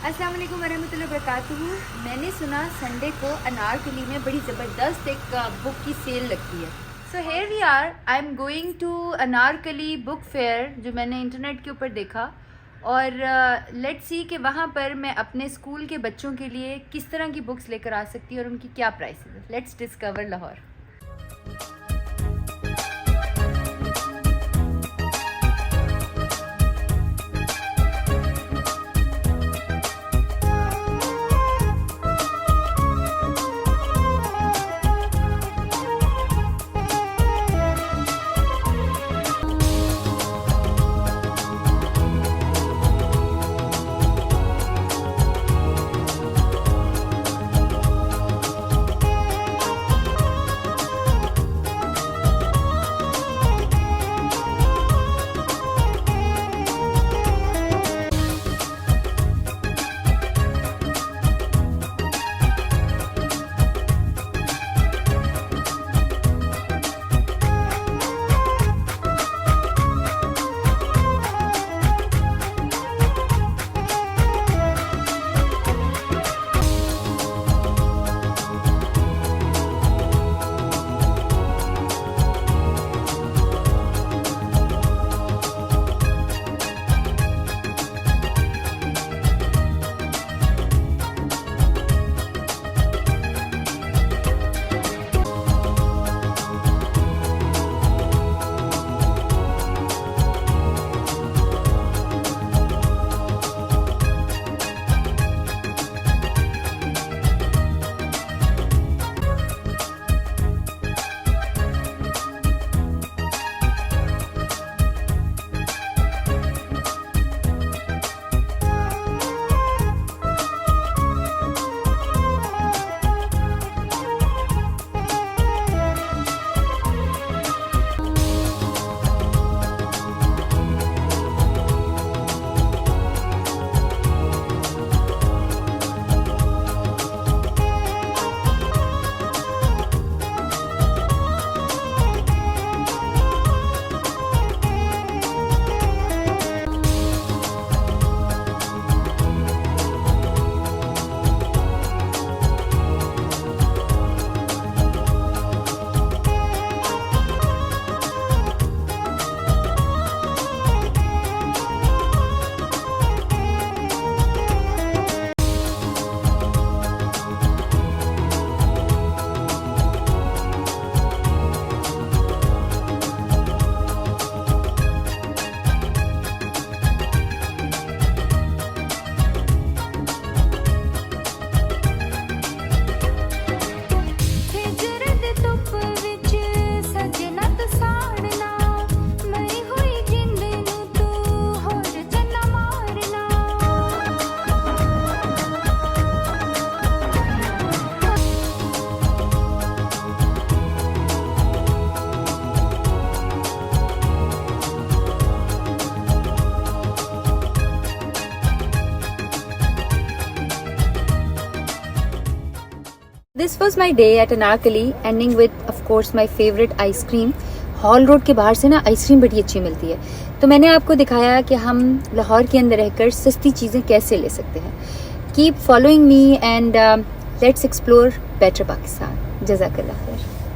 अस्सलाम वालेकुम वरहमतुल्लाहि वबरकातुहू। मैंने सुना संडे को अनारकली में बड़ी ज़बरदस्त एक बुक की सेल लगती है। So here we are, I am going to Anarkali book fair, जो मैंने इंटरनेट के ऊपर देखा। और लेट्स सी कि वहाँ पर मैं अपने स्कूल के बच्चों के लिए किस तरह की बुक्स लेकर आ सकती हूँ और उनकी क्या प्राइस है। Let's discover Lahore. This was my day at Anarkali, ending with of course my favourite ice cream. Hall Road के बाहर से ना आइसक्रीम बड़ी अच्छी मिलती है, तो मैंने आपको दिखाया कि हम लाहौर के अंदर रहकर सस्ती चीज़ें कैसे ले सकते हैं। Keep following me and let's explore better Pakistan. जज़ाकल्लाह खैर।